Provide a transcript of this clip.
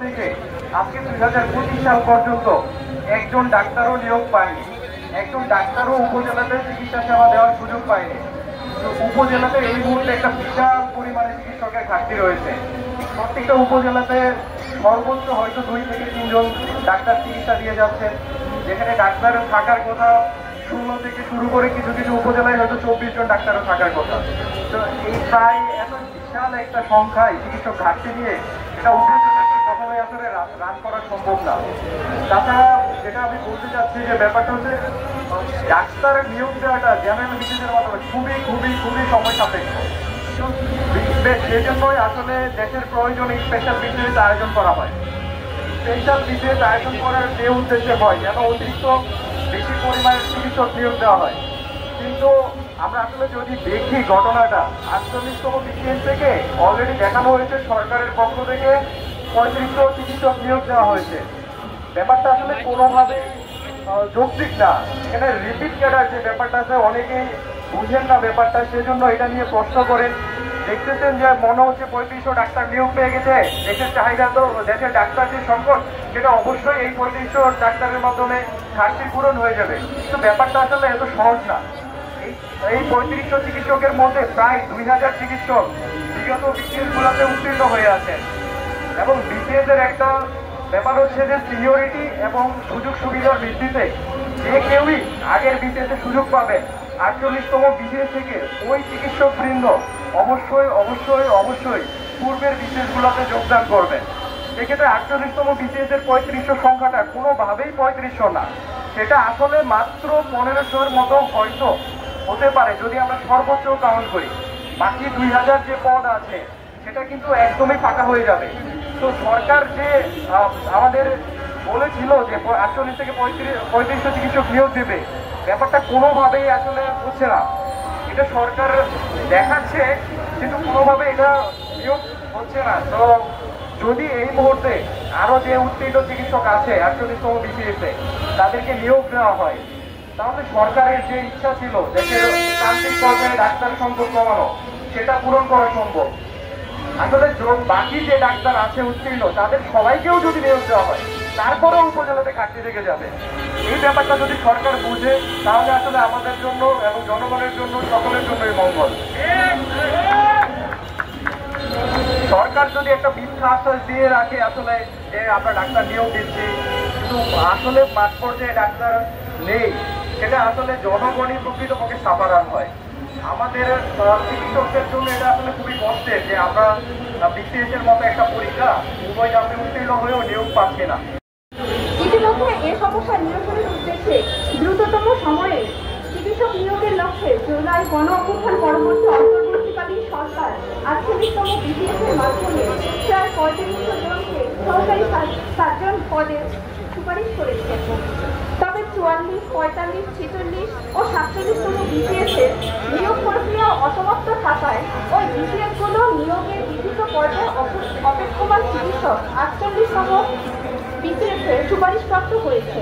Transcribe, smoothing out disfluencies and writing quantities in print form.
থেকে আজকে 2025 সাল পর্যন্ত একজন ডাক্তারও নিয়োগ পায়নি, একজন ডাক্তারও উপজেলাতে চিকিৎসা সেবা দেওয়ার সুযোগ পায়নি। উপজেলাতে এই মুহূর্তে একটা বিশাল পরিমাণে চিকিৎসকের ঘাটতি রয়েছে। প্রত্যেকটা উপজেলাতে সর্বোচ্চ হয়তো 2 থেকে 3 জন ডাক্তার চিকিৎসা দিয়ে যাচ্ছেন, যেখানে ডাক্তার থাকার কথা 16 থেকে শুরু করে কিছু কিছু উপজেলায় হয়তো 24 জন ডাক্তারও থাকার কথা। তো এই প্রায় এত বিশাল একটা সংখ্যায় চিকিৎসক ঘাটতি নিয়ে এটা উপজেলাতে প্রথমে আসলে রান করা সম্ভব না। তাছাড়া যেটা আমি বলতে চাচ্ছি যে ব্যাপারটা হচ্ছে ডাক্তার নিয়োগ দেওয়াটা জেনারেল বিসিএসের মাধ্যমে খুবই খুবই খুবই সময় সাপেক্ষ। সেজন্যই আসলে দেশের প্রয়োজনে স্পেশাল বিসিএস আয়োজন করা হয়। স্পেশাল বিসিএস আয়োজন করার যে উদ্দেশ্যে হয় যেন অতিরিক্ত বেশি পরিমাণের চিকিৎসক নিয়োগ দেওয়া হয়। কিন্তু আমরা আসলে যদি দেখি ঘটনাটা 48তম বিসিএস থেকে অলরেডি দেখানো হয়েছে সরকারের পক্ষ থেকে 3500 চিকিৎসক নিয়োগ দেওয়া হয়েছে। ব্যাপারটা আসলে কোনোভাবেই যৌক্তিক না। এখানে রিপিট ক্যাডার যে ব্যাপারটা আছে অনেকেই বুঝেন না ব্যাপারটা, সেজন্য এটা নিয়ে প্রশ্ন করেন। দেখতেছেন যে মনে হচ্ছে 3500 ডাক্তার নিয়োগ পেয়ে গেছে, দেশের চাহিদা তো দেশের ডাক্তার যে সংকট সেটা অবশ্যই এই 3500 ডাক্তারের মাধ্যমে ঘাটতি পূরণ হয়ে যাবে। কিন্তু ব্যাপারটা আসলে এত সহজ না। এই 3500 চিকিৎসকের মধ্যে প্রায় 2000 চিকিৎসক বিগত বিসিএস গুলোতে উত্তীর্ণ হয়ে আছেন। এবং বিসিএস এর একটা ব্যাপার হচ্ছে যে সিনিয়রিটি এবং সুযোগ সুবিধার ভিত্তিতে যে কেউই আগের বিসিএস এ সুযোগ পাবে। 48তম বিসিএস থেকে ওই চিকিৎসক বৃন্দ অবশ্যই অবশ্যই অবশ্যই পূর্বের বিসিএস গুলোতে যোগদান করবেন। সেক্ষেত্রে 48তম বিসিএস এর 3500 সংখ্যাটা কোনোভাবেই 3500 না, সেটা আসলে মাত্র 1500-এর মতো হয়তো হতে পারে যদি আমরা সর্বোচ্চ কাউন্ট করি। বাকি 2000 যে পদ আছে সেটা কিন্তু একদমই ফাঁকা হয়ে যাবে। তো সরকার যে আমাদের বলেছিল যে 48 থেকে 3500 চিকিৎসক নিয়োগ দেবে, ব্যাপারটা কোনোভাবেই আসলে হচ্ছে না। এটা সরকার দেখাচ্ছে কিন্তু কোনোভাবে এটা নিয়োগ হচ্ছে না। তো যদি এই মুহূর্তে আরো যে উত্তীর্ণ চিকিৎসক আছে 48তম বিসিএসে তাদেরকে নিয়োগ দেওয়া হয়, তাহলে সরকারের যে ইচ্ছা ছিল দেশের প্রান্তিক পর্যায়ে ডাক্তার সংখ্যা কমানো সেটা পূরণ করা সম্ভব। আসলে বাকি যে ডাক্তার আছে উত্তীর্ণ তাদের সবাইকেও যদি নিয়োগ দেওয়া হয় তারপরেও উপজেলাতে ঘাটতি থেকে যাবে। এই ব্যাপারটা যদি সরকার বুঝে তাহলে আসলে আমাদের জন্য এবং জনগণের জন্য সকলের জন্যই মঙ্গল। সরকার যদি একটা মিথ্যা আশ্বাস দিয়ে রাখে আসলে যে আমরা ডাক্তার নিয়োগ দিচ্ছি কিন্তু আসলে মাঠ পর্যায়ে ডাক্তার নেই, সেটা আসলে জনগণই প্রকৃতপক্ষে সাফারান হয়। আমাদের চিকিৎসকদের জন্য এটা আসলে খুবই কষ্টের যে আমরা বিসিএস এর মতো একটা পরীক্ষা উভয় আপনি উত্তীর্ণ হয়েও নিয়োগ পাচ্ছি না। ইতিমধ্যে এই সমস্যা নিরসনের উদ্দেশ্যে দ্রুততম সময়ে চিকিৎসক নিয়োগের লক্ষ্যে জুলাই গণ অভ্যুত্থান পরবর্তী অন্তর্বর্তীকালীন সরকার 48তম বিসিএস এর মাধ্যমে প্রায় 3500 জনকে সরকারি সার্জন পদে সুপারিশ করেছে। তবে 44, 45, 46 ও 47তম বিসিএস এর নিয়োগ প্রক্রিয়া অসমাপ্ত থাকায় ওই বিসিএস গুলো নিয়োগের বিভিন্ন পর্যায়ে অপেক্ষমান চিকিৎসক 48তম বিসিএস এর সুপারিশপ্রাপ্ত হয়েছে।